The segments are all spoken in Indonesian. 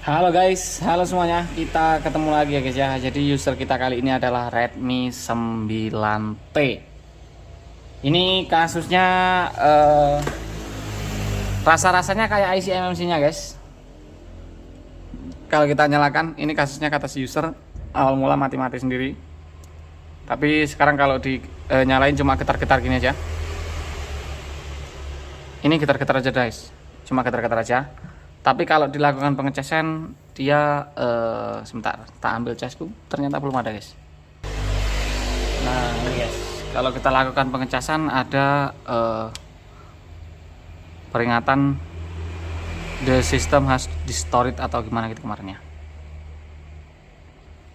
Halo guys, halo semuanya. Kita ketemu lagi ya guys ya. Jadi user kita kali ini adalah Redmi 9T. Ini kasusnya rasa-rasanya kayak IC MMC-nya guys. Kalau kita nyalakan, ini kasusnya kata si user awal mula mati-mati sendiri. Tapi sekarang kalau nyalain cuma getar-getar gini aja. Ini getar-getar aja guys. Cuma getar-getar aja. Tapi kalau dilakukan pengecasan dia sebentar, tak ambil casku, ternyata belum ada guys. Nah ini guys, kalau kita lakukan pengecasan ada peringatan the system has destroyed atau gimana gitu kemarinnya.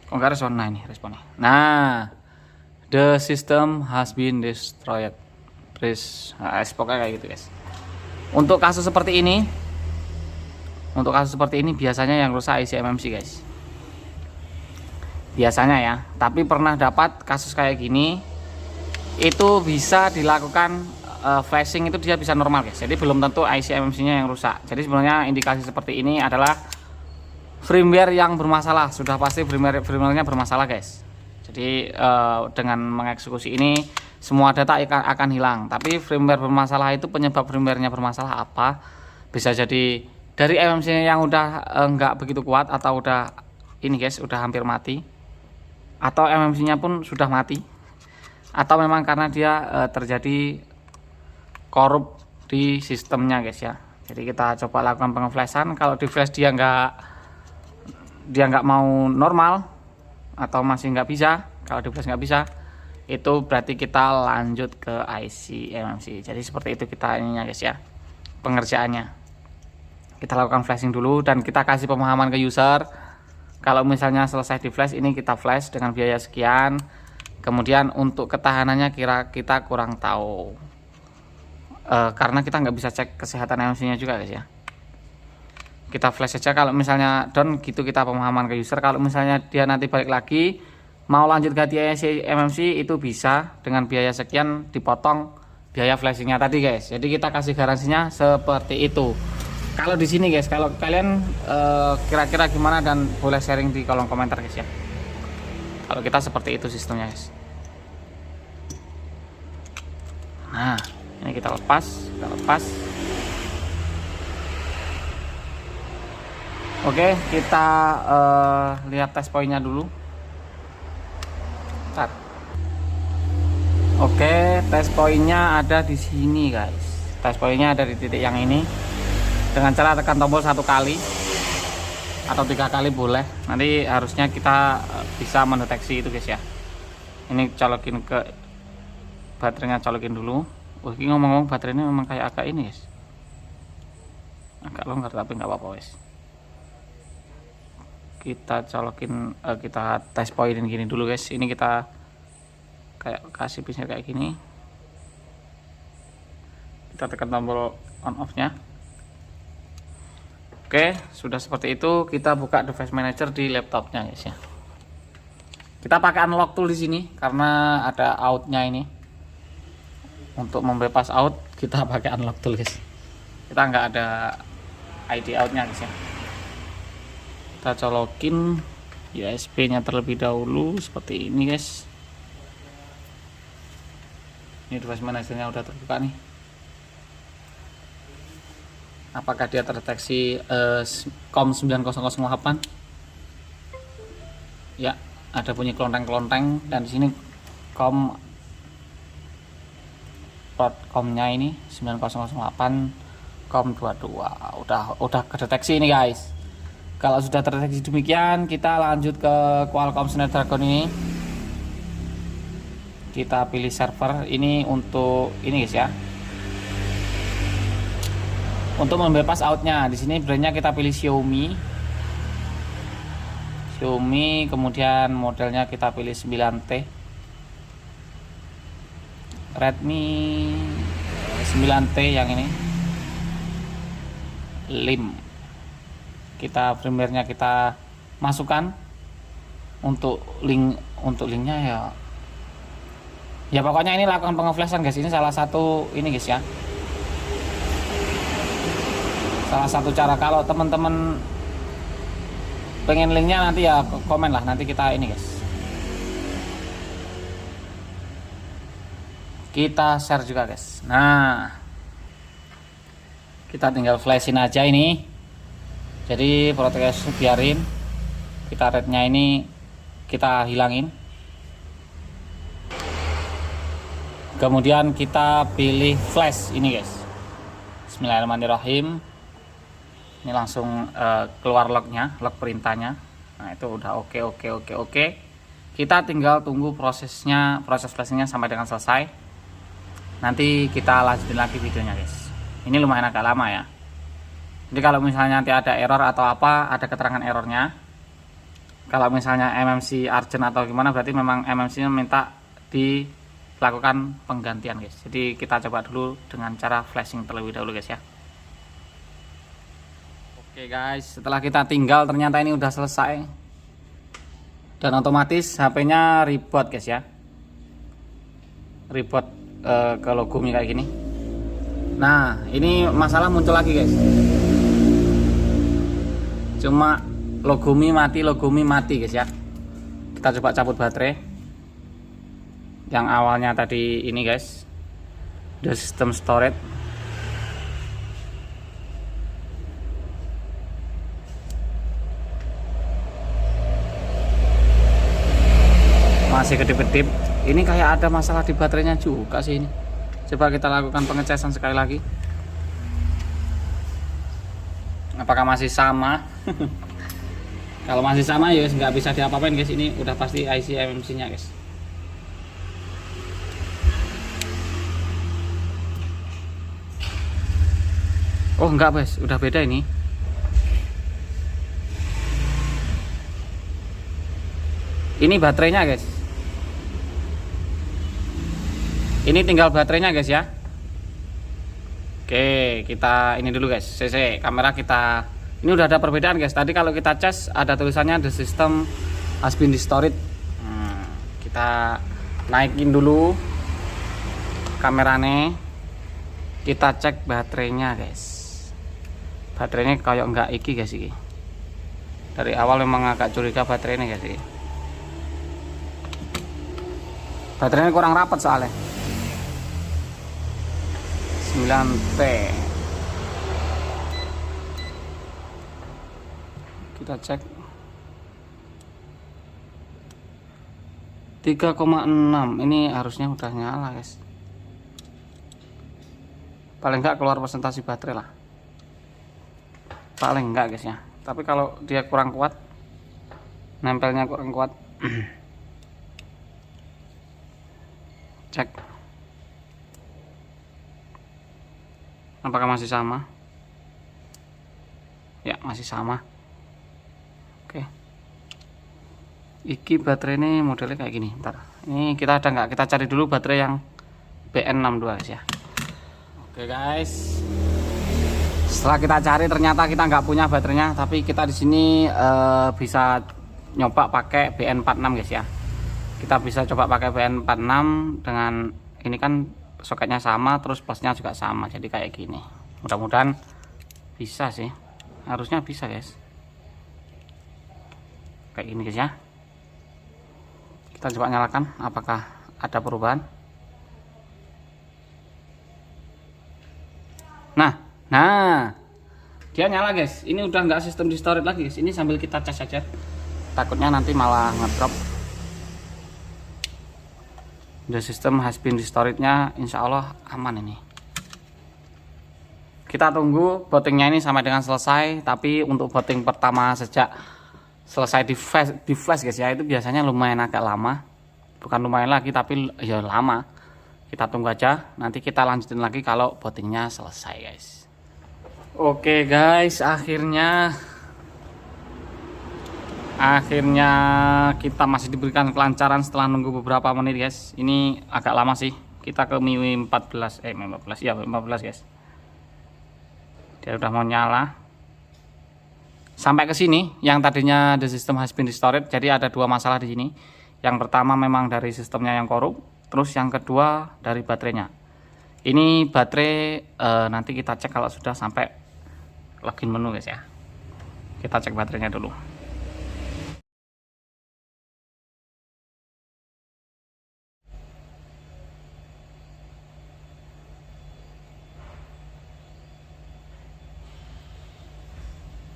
Kok nggak respon? Nah ini responnya. Nah, the system has been destroyed. Please, pokoknya kayak gitu guys. Untuk kasus seperti ini biasanya yang rusak IC MMC guys. Biasanya ya, tapi pernah dapat kasus kayak gini itu bisa dilakukan flashing, itu dia bisa normal guys. Jadi belum tentu IC MMC-nya yang rusak. Jadi sebenarnya indikasi seperti ini adalah firmware yang bermasalah. Sudah pasti firmware-nya bermasalah guys. Jadi dengan mengeksekusi ini semua data akan hilang. Tapi firmware bermasalah itu, penyebab firmware-nya bermasalah apa? Bisa jadi dari MMC yang udah nggak begitu kuat, atau udah ini guys udah hampir mati, atau MMC-nya pun sudah mati, atau memang karena dia terjadi korup di sistemnya guys ya. Jadi kita coba lakukan pengeflashan. Kalau di flash dia nggak mau normal atau masih nggak bisa, kalau di flash nggak bisa, itu berarti kita lanjut ke IC MMC. Jadi seperti itu kita ininya guys ya, pengerjaannya. Kita lakukan flashing dulu dan kita kasih pemahaman ke user. Kalau misalnya selesai di flash, ini kita flash dengan biaya sekian. Kemudian untuk ketahanannya kita kurang tahu, karena kita nggak bisa cek kesehatan MMC-nya juga guys ya. Kita flash saja. Kalau misalnya down gitu, kita pemahaman ke user. Kalau misalnya dia nanti balik lagi mau lanjut ganti IC MMC, itu bisa dengan biaya sekian dipotong biaya flashingnya tadi guys. Jadi kita kasih garansinya seperti itu. Kalau di sini guys, kalau kalian kira-kira gimana, dan boleh sharing di kolom komentar guys ya. Kalau kita seperti itu sistemnya guys. Nah, ini kita lepas. Oke, kita lihat test pointnya dulu. Bentar. Oke, test pointnya ada di sini guys. Test pointnya ada di titik yang ini. Dengan cara tekan tombol 1 kali atau 3 kali boleh. Nanti harusnya kita bisa mendeteksi itu guys ya. Ini colokin ke baterainya, colokin dulu. Ini ngomong-ngomong baterainya memang kayak agak ini guys, agak longgar, tapi nggak apa-apa guys. Kita colokin, kita test pointin gini dulu guys. Ini kita kayak kasih pisnya kayak gini. Kita tekan tombol on off nya. Oke, sudah seperti itu. Kita buka device manager di laptopnya guys ya. Kita pakai unlock tool di sini karena ada outnya ini. Untuk membypass out kita pakai unlock tool guys. Kita nggak ada ID outnya guys ya. Kita colokin USB-nya terlebih dahulu seperti ini guys. Ini device managernya udah terbuka nih. Apakah dia terdeteksi COM 9008? Ya, ada bunyi kelonteng-kelonteng, dan di sini COM port COM-nya ini 9008 COM 22. Udah kedeteksi ini guys. Kalau sudah terdeteksi demikian, kita lanjut ke Qualcomm Snapdragon ini. Kita pilih server ini untuk ini guys ya. Untuk membebas outnya, di sini brandnya kita pilih Xiaomi, kemudian modelnya kita pilih 9T, Redmi 9T yang ini, LIM. Kita firmware-nya kita masukkan. Untuk linknya ya pokoknya ini lakukan pengeflashan guys. Ini salah satu ini guys ya. Salah satu cara kalau teman-teman pengen linknya nanti ya komen lah, nanti kita ini guys, kita share juga guys. Nah, kita tinggal flashin aja ini. Jadi protokes biarin, kita rednya ini kita hilangin, kemudian kita pilih flash ini guys. Bismillahirrahmanirrahim. Ini langsung keluar lognya, log perintahnya. Nah itu udah oke. Kita tinggal tunggu proses flashingnya sampai dengan selesai. Nanti kita lanjutin lagi videonya guys. Ini lumayan agak lama ya. Jadi kalau misalnya nanti ada error atau apa, ada keterangan errornya. Kalau misalnya MMC urgent atau gimana, berarti memang MMC nya minta dilakukan penggantian guys. Jadi kita coba dulu dengan cara flashing terlebih dahulu guys ya. Oke guys, setelah kita tinggal ternyata ini udah selesai. Dan otomatis HP-nya reboot guys ya. Reboot ke Logumi kayak gini. Nah ini masalah muncul lagi guys, cuma Logumi mati guys ya. Kita coba cabut baterai yang awalnya tadi ini guys, the system storage. Masih kedip-kedip. Ini kayak ada masalah di baterainya juga sih ini. Coba kita lakukan pengecasan sekali lagi. Apakah masih sama? Kalau masih sama ya nggak bisa diapa-apain guys. Ini udah pasti IC MMC nya guys. Oh enggak guys, udah beda ini. Ini baterainya guys. Ini tinggal baterainya guys ya. Oke, kita ini dulu guys. CC kamera kita. Ini udah ada perbedaan guys. Tadi kalau kita cas ada tulisannya the system has been restored. Kita naikin dulu kameranya. Kita cek baterainya guys. Baterainya kayak enggak iki guys iki. Dari awal memang agak curiga baterainya guys iki. Baterainya kurang rapat soalnya. 9T. Kita cek 3,6. Ini harusnya udah nyala guys. Paling enggak keluar presentasi baterai lah. Paling enggak guys ya. Tapi kalau dia kurang kuat, nempelnya kurang kuat, cek apakah masih sama. Ya masih sama. Oke, iki baterai ini modelnya kayak gini. Ntar ini kita ada nggak, kita cari dulu baterai yang BN62 guys ya. Oke guys, setelah kita cari ternyata kita nggak punya baterainya, tapi kita di sini bisa nyoba pakai BN46 guys ya. Kita bisa coba pakai BN46 dengan ini kan soketnya sama, terus plusnya juga sama, jadi kayak gini. Mudah-mudahan bisa sih, harusnya bisa guys, kayak gini guys ya. Kita coba nyalakan apakah ada perubahan. Nah dia nyala guys. Ini udah nggak sistem di storage lagi guys. Ini sambil kita cas saja, takutnya nanti malah ngedrop. The system has been restored nya insya Allah aman ini. Kita tunggu bootingnya ini sampai dengan selesai. Tapi untuk booting pertama sejak selesai di flash guys ya, itu biasanya lumayan agak lama. Bukan lumayan lagi tapi ya lama. Kita tunggu aja, nanti kita lanjutin lagi kalau bootingnya selesai guys. Oke guys, akhirnya kita masih diberikan kelancaran setelah nunggu beberapa menit guys. Ini agak lama sih. Kita ke MIUI 14 ya 14 guys. Dia udah mau nyala. Sampai ke sini yang tadinya the system has been restored. Jadi ada dua masalah di sini. Yang pertama memang dari sistemnya yang korup, terus yang kedua dari baterainya. Ini baterai nanti kita cek kalau sudah sampai login menu guys ya. Kita cek baterainya dulu.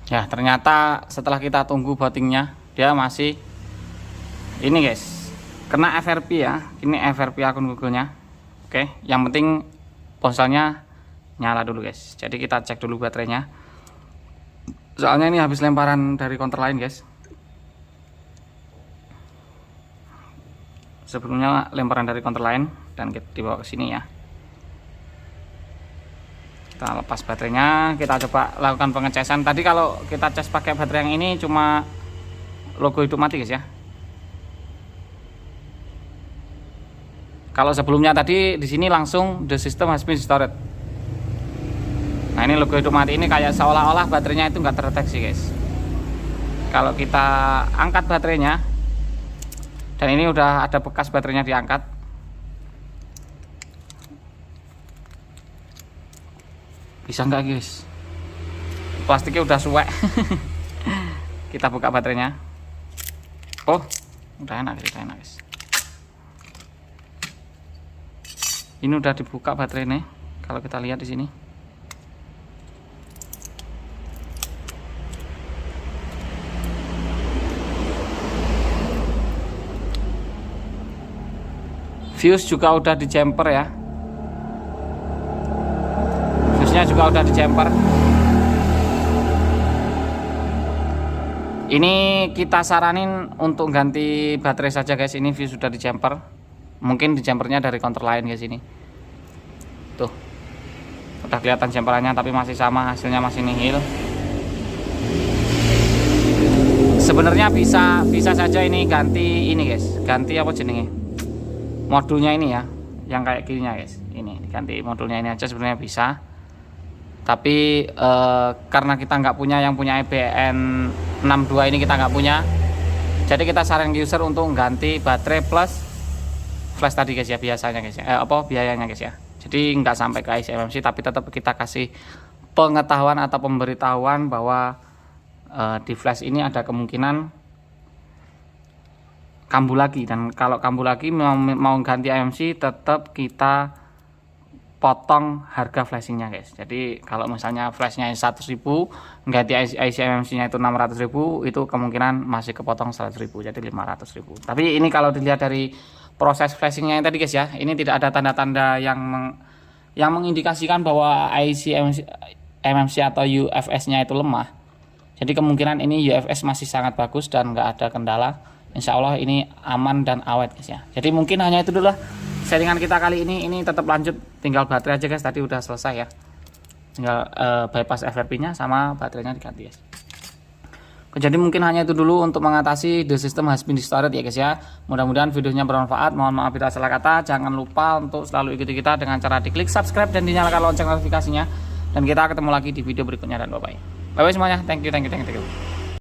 Ya, ternyata setelah kita tunggu bootingnya, dia masih ini guys, kena FRP ya. Ini FRP akun Google-nya. Oke, yang penting ponselnya nyala dulu guys. Jadi kita cek dulu baterainya. Soalnya ini habis lemparan dari counter lain guys. Sebelumnya lemparan dari counter lain dan kita dibawa ke sini ya. Kita lepas baterainya, kita coba lakukan pengecasan. Tadi kalau kita cas pakai baterai yang ini cuma logo hidup mati guys ya. Kalau sebelumnya tadi di sini langsung the system has been restored. Nah, ini logo hidup mati ini kayak seolah-olah baterainya itu nggak terdeteksi guys. Kalau kita angkat baterainya, dan ini udah ada bekas baterainya diangkat. Bisa nggak guys? Plastiknya udah suwek. Kita buka baterainya. Oh, udah enak guys. Ini udah dibuka baterainya. Kalau kita lihat di sini. Fuse juga udah di jumper ya. Juga udah di jumper. Ini kita saranin untuk ganti baterai saja guys. Ini fuse sudah di jumper. Mungkin di jumpernya dari counter lain guys ini. Tuh, udah kelihatan jumperannya tapi masih sama, hasilnya masih nihil. Sebenarnya bisa saja ini ganti ini guys. Ganti apa jenenge? Modulnya ini ya, yang kayak gininya guys. Ini ganti modulnya ini aja sebenarnya bisa. Tapi karena kita nggak punya yang punya EBN 62 ini, kita nggak punya, jadi kita saran ke user untuk ganti baterai plus flash tadi guys ya, biasanya guys ya, biayanya guys ya. Jadi nggak sampai ke IC MMC, tapi tetap kita kasih pengetahuan atau pemberitahuan bahwa di flash ini ada kemungkinan kambuh lagi, dan kalau kambuh lagi mau ganti IMC tetap kita potong harga flashingnya guys. Jadi kalau misalnya flashnya 100.000, ganti IC MMC-nya itu 600.000, itu kemungkinan masih kepotong 100.000, jadi 500.000. Tapi ini kalau dilihat dari proses flashingnya yang tadi guys ya, ini tidak ada tanda-tanda yang mengindikasikan bahwa IC MMC atau UFS-nya itu lemah. Jadi kemungkinan ini UFS masih sangat bagus dan nggak ada kendala. Insya Allah ini aman dan awet guys ya. Jadi mungkin hanya itu dulu lah sharingan kita kali ini tetap lanjut, tinggal baterai aja guys, tadi udah selesai ya, tinggal bypass FRP nya sama baterainya diganti guys. Jadi mungkin hanya itu dulu untuk mengatasi the system has been restored ya guys ya. Mudah-mudahan videonya bermanfaat, mohon maaf bila salah kata. Jangan lupa untuk selalu ikuti kita dengan cara diklik subscribe dan dinyalakan lonceng notifikasinya, dan kita ketemu lagi di video berikutnya, dan bye bye semuanya. Thank you.